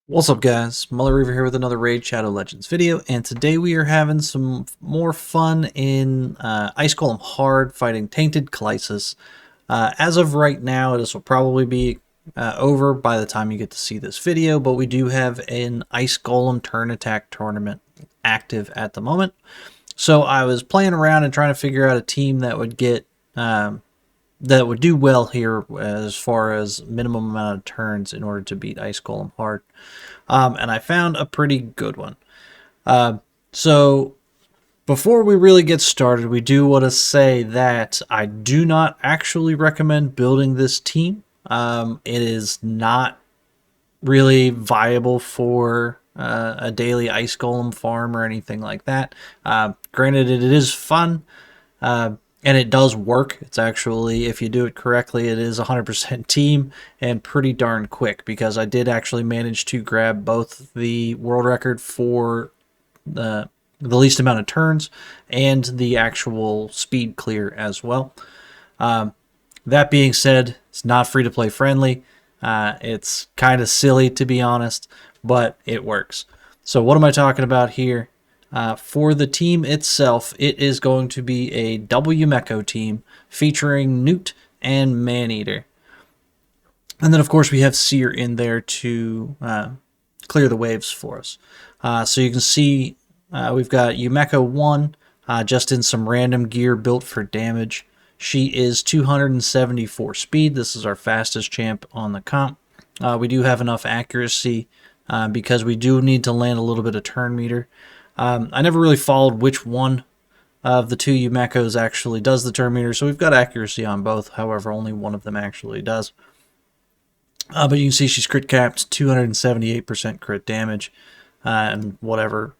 What's up guys, Muller Reaver here with another Raid Shadow Legends video, and today we are having some more fun in Ice Golem Hard fighting Tainted Klysis. As of right now, this will probably be over by the time you get to see this video, but we do have an Ice Golem Turn Attack tournament active at the moment. So I was playing around and trying to figure out a team that would get that would do well here as far as minimum amount of turns in order to beat Ice Golem Hard. And I found a pretty good one. So before we really get started, we do want to say that I do not actually recommend building this team. It is not really viable for a daily Ice Golem farm or anything like that. Granted, it is fun. And it does work. It's actually, if you do it correctly, it is 100% team and pretty darn quick, because I did actually manage to grab both the world record for the least amount of turns and the actual speed clear as well. That being said, it's not free to play friendly. It's kind of silly, to be honest, but it works. So what am I talking about here? For the team itself, it is going to be a double Yumeko team featuring Newt and Maneater. And then, of course, we have Seer in there to clear the waves for us. So you can see we've got Yumeko 1 just in some random gear built for damage. She is 274 speed. This is our fastest champ on the comp. We do have enough accuracy because we do need to land a little bit of turn meter. I never really followed which one of the two Yumekos actually does the turn meter, so we've got accuracy on both. However, only one of them actually does. But you can see she's crit capped, 278% crit damage, and whatever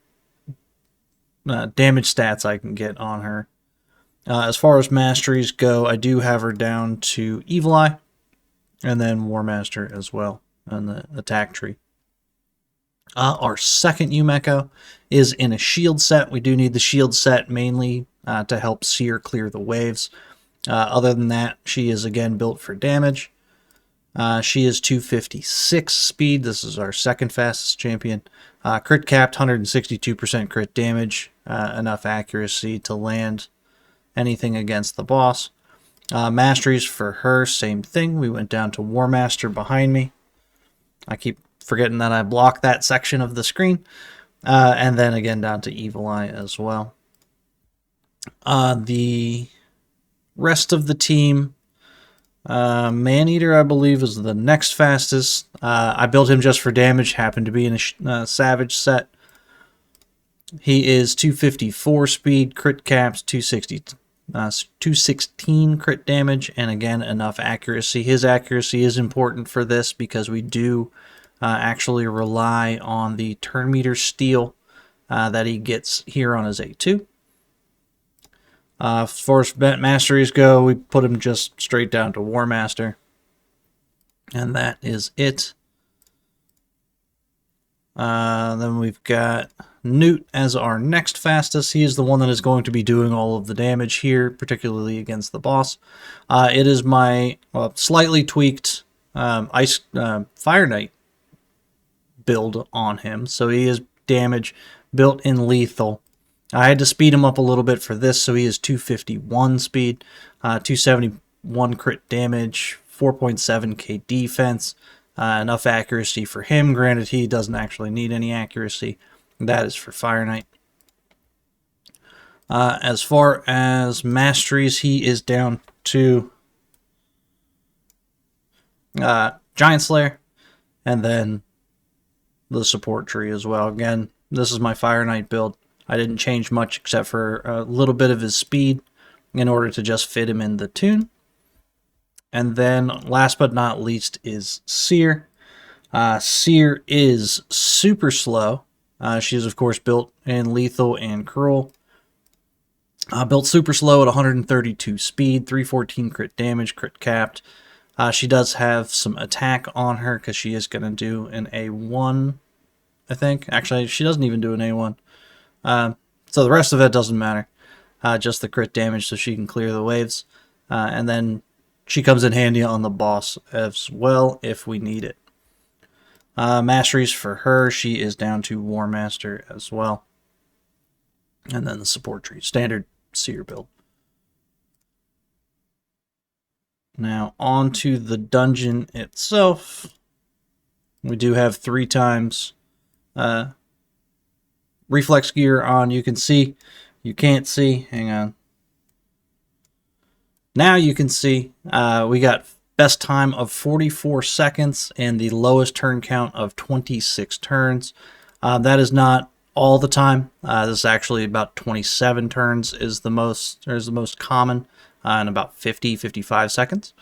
damage stats I can get on her. As far as masteries go, I do have her down to Evil Eye, and then War Master as well on the attack tree. Our second Yumeko is in a shield set. We do need the shield set mainly to help Seer clear the waves. Other than that, she is again built for damage. She is 256 speed. This is our second fastest champion. Crit capped, 162% crit damage. Enough accuracy to land anything against the boss. Masteries for her, same thing. We went down to War Master behind me. I keep forgetting that I blocked that section of the screen. And then again down to Evil Eye as well. The rest of the team, Maneater, I believe, is the next fastest. I built him just for damage, happened to be in a Savage set. He is 254 speed, crit caps, 216 crit damage, and again, enough accuracy. His accuracy is important for this because we do actually rely on the turn meter steal that he gets here on his A2. As far as masteries go, we put him just straight down to War Master. And that is it. Then we've got Newt as our next fastest. He is the one that is going to be doing all of the damage here, particularly against the boss. It is my slightly tweaked Fire Knight build on him, so he is damage built in lethal. I had to speed him up a little bit for this, so he is 251 speed, 271 crit damage, 4.7k defense, enough accuracy for him. Granted, he doesn't actually need any accuracy. That is for Fire Knight. As far as masteries, he is down to Giant Slayer, and then the support tree as well. Again, this is my Fire Knight build. I didn't change much except for a little bit of his speed in order to just fit him in the tune. And then last but not least is Seer. Seer is super slow. She is of course built in lethal and cruel. Built super slow at 132 speed, 314 crit damage, crit capped. She does have some attack on her because she is going to do an A1, I think. Actually, she doesn't even do an A1. So the rest of it doesn't matter. Just the crit damage so she can clear the waves. And then she comes in handy on the boss as well if we need it. Masteries for her, she is down to War Master as well. And then the support tree, standard Seer build. Now on to the dungeon itself. We do have 3 times reflex gear on. You can see, you can't see, hang on. Now you can see we got best time of 44 seconds and the lowest turn count of 26 turns. That is not all the time. This is actually about 27 turns is the most common, in about 55 seconds.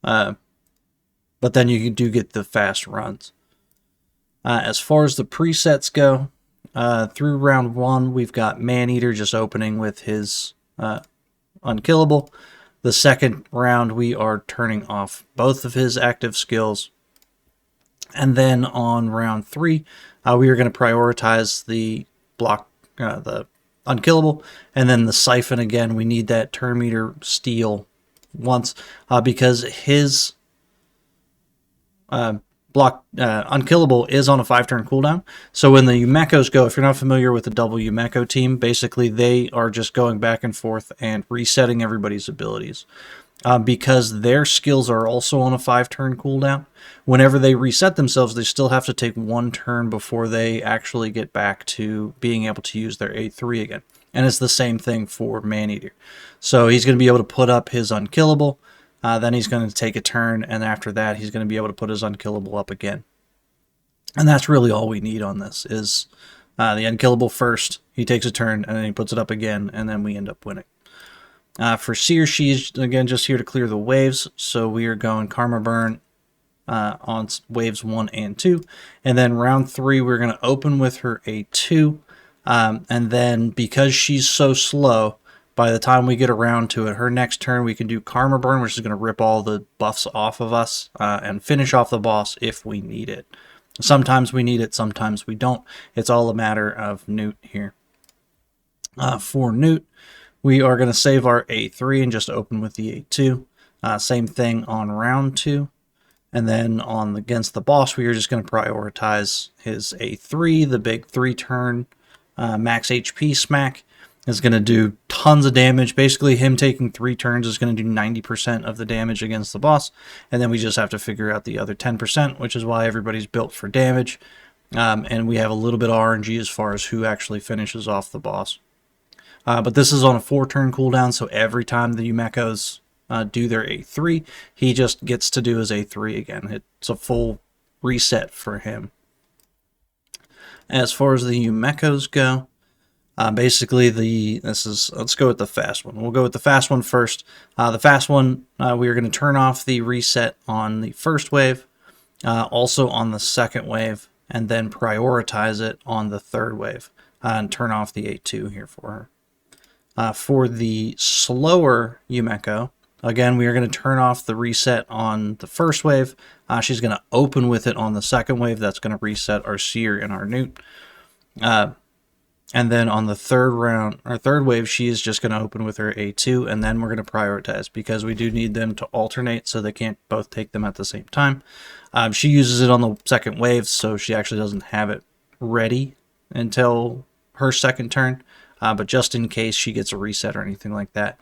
But then you do get the fast runs. As far as the presets go, through round 1, we've got Maneater just opening with his Unkillable. The second round, we are turning off both of his active skills. And then on round 3, we are going to prioritize the the Unkillable, and then the Siphon again. We need that turn meter steal once because his Unkillable is on a 5-turn cooldown. So when the Yumekos go, if you're not familiar with the double Yumeko team, basically they are just going back and forth and resetting everybody's abilities. Because their skills are also on a 5-turn cooldown, whenever they reset themselves, they still have to take 1 turn before they actually get back to being able to use their A3 again. And it's the same thing for Maneater. So he's going to be able to put up his Unkillable, then he's going to take a turn, and after that he's going to be able to put his Unkillable up again. And that's really all we need on this, is the Unkillable first, he takes a turn, and then he puts it up again, and then we end up winning. For Seer, she's again just here to clear the waves, so we are going Karma Burn on waves 1 and 2, and then round 3 we're going to open with her A2, and then because she's so slow, by the time we get around to it, her next turn we can do Karma Burn, which is going to rip all the buffs off of us and finish off the boss if we need it. Sometimes we need it, sometimes we don't. It's all a matter of Newt here. For Newt, we are going to save our A3 and just open with the A2. Same thing on round 2. And then on against the boss, we are just going to prioritize his A3, the big 3-turn max HP smack. Is going to do tons of damage. Basically, him taking 3 turns is going to do 90% of the damage against the boss. And then we just have to figure out the other 10%, which is why everybody's built for damage. And we have a little bit of RNG as far as who actually finishes off the boss. But this is on a 4-turn cooldown, so every time the Yumekos do their A3, he just gets to do his A3 again. It's a full reset for him. As far as the Yumekos go, basically let's go with the fast one. We'll go with the fast one first. The fast one, we are going to turn off the reset on the first wave, also on the second wave, and then prioritize it on the third wave, and turn off the A2 here for her. For the slower Yumeko, again, we are going to turn off the reset on the first wave. She's going to open with it on the second wave. That's going to reset our Seer and our Newt. And then on the third wave, she is just going to open with her A2, and then we're going to prioritize because we do need them to alternate so they can't both take them at the same time. She uses it on the second wave, so she actually doesn't have it ready until her second turn. But just in case she gets a reset or anything like that,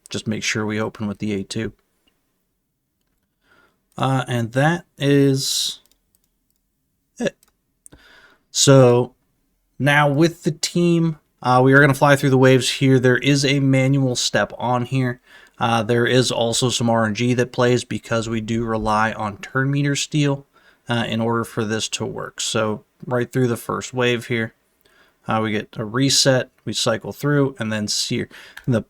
just make sure we open with the A2. And that is it. So now with the team, we are going to fly through the waves here. There is a manual step on here. There is also some RNG that plays because we do rely on turn meter steal in order for this to work. So right through the first wave here, we get a reset, we cycle through, and then Seer. And the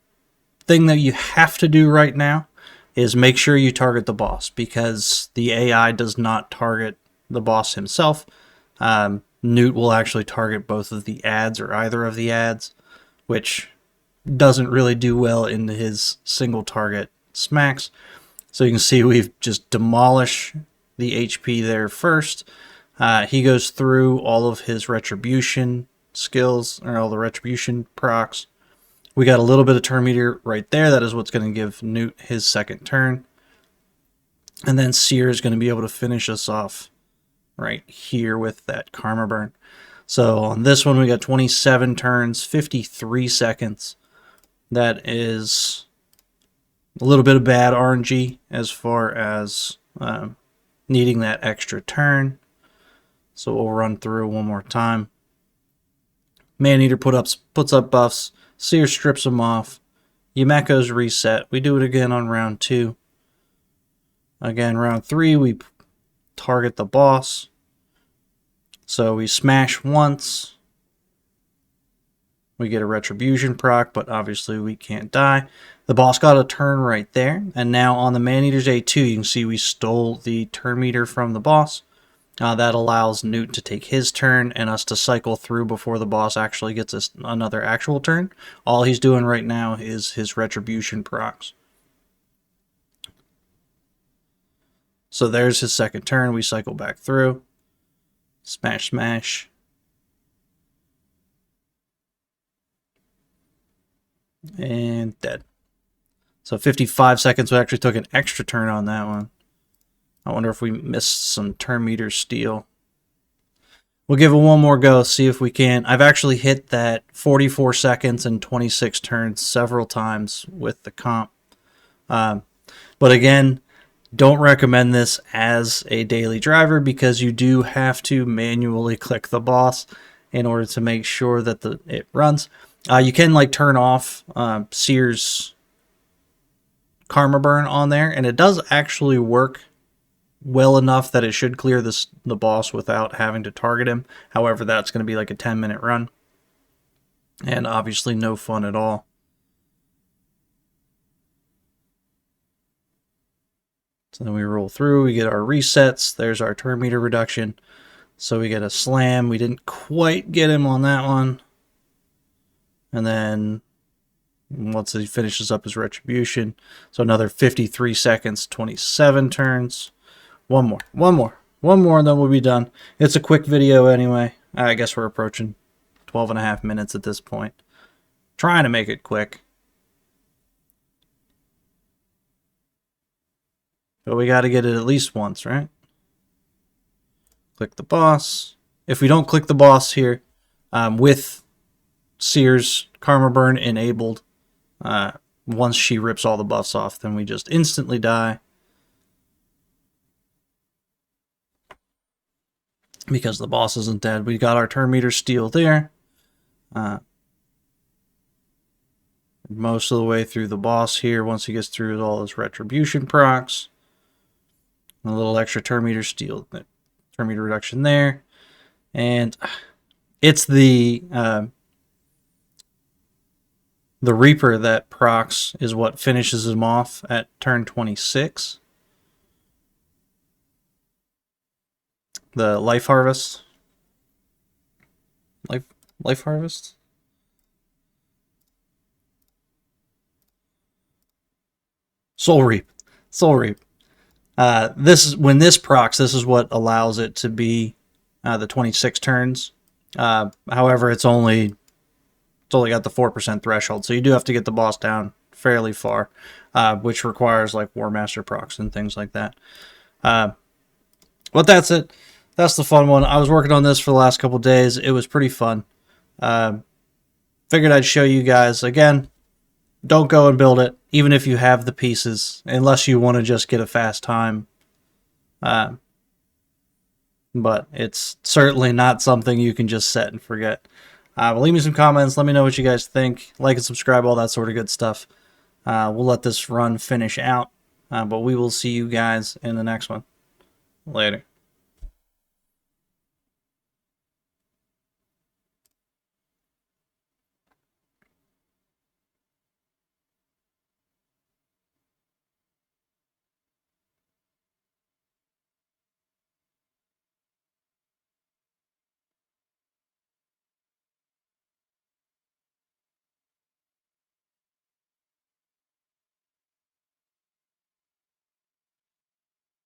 thing that you have to do right now is make sure you target the boss, because the AI does not target the boss himself. Newt will actually target both of the ads or either of the ads, which doesn't really do well in his single target smacks. So you can see we've just demolished the HP there first. He goes through all of his retribution skills, or all the retribution procs. We got a little bit of turn meter right there. That is what's going to give Newt his second turn. And then Seer is going to be able to finish us off right here with that karma burn. So on this one, we got 27 turns, 53 seconds. That is a little bit of bad RNG as far as needing that extra turn. So we'll run through one more time. Maneater puts up buffs. Seer strips them off. Yumeko's reset. We do it again on round 2. Again, round 3, we target the boss. So we smash once. We get a retribution proc, but obviously we can't die. The boss got a turn right there. And now on the Maneater's A2, you can see we stole the turn meter from the boss. That allows Newt to take his turn and us to cycle through before the boss actually gets another actual turn. All he's doing right now is his retribution procs. So there's his second turn. We cycle back through. Smash, smash. And dead. So 55 seconds. We actually took an extra turn on that one. I wonder if we missed some turn meter steal. We'll give it one more go, see if we can. I've actually hit that 44 seconds and 26 turns several times with the comp. But again, don't recommend this as a daily driver because you do have to manually click the boss in order to make sure that it runs. You can like turn off Seer's karma burn on there, and it does actually work well enough that it should clear the boss without having to target him. However, that's going to be like a 10-minute run. And obviously no fun at all. So then we roll through, we get our resets. There's our turn meter reduction. So we get a slam. We didn't quite get him on that one. And then once he finishes up his retribution, so another 53 seconds, 27 turns. One more, and then we'll be done. It's a quick video anyway. I guess we're approaching 12.5 minutes at this point. Trying to make it quick. But we got to get it at least once, right? Click the boss. If we don't click the boss here, with Seer's Karma Burn enabled, once she rips all the buffs off, then we just instantly die. Because the boss isn't dead. We got our turn meter steal there. Most of the way through the boss here, once he gets through all his retribution procs. A little extra turn meter steal, turn meter reduction there. And it's the Reaper that procs is what finishes him off at turn 26. The Life Harvest. Life Harvest? Soul Reap. Soul Reap. When this procs, this is what allows it to be the 26 turns. However, it's only got the 4% threshold, so you do have to get the boss down fairly far, which requires like War Master procs and things like that. But that's it. That's the fun one. I was working on this for the last couple days. It was pretty fun. Figured I'd show you guys. Again, don't go and build it, even if you have the pieces, unless you want to just get a fast time. But it's certainly not something you can just set and forget. But leave me some comments. Let me know what you guys think. Like and subscribe, all that sort of good stuff. We'll let this run finish out. But we will see you guys in the next one. Later.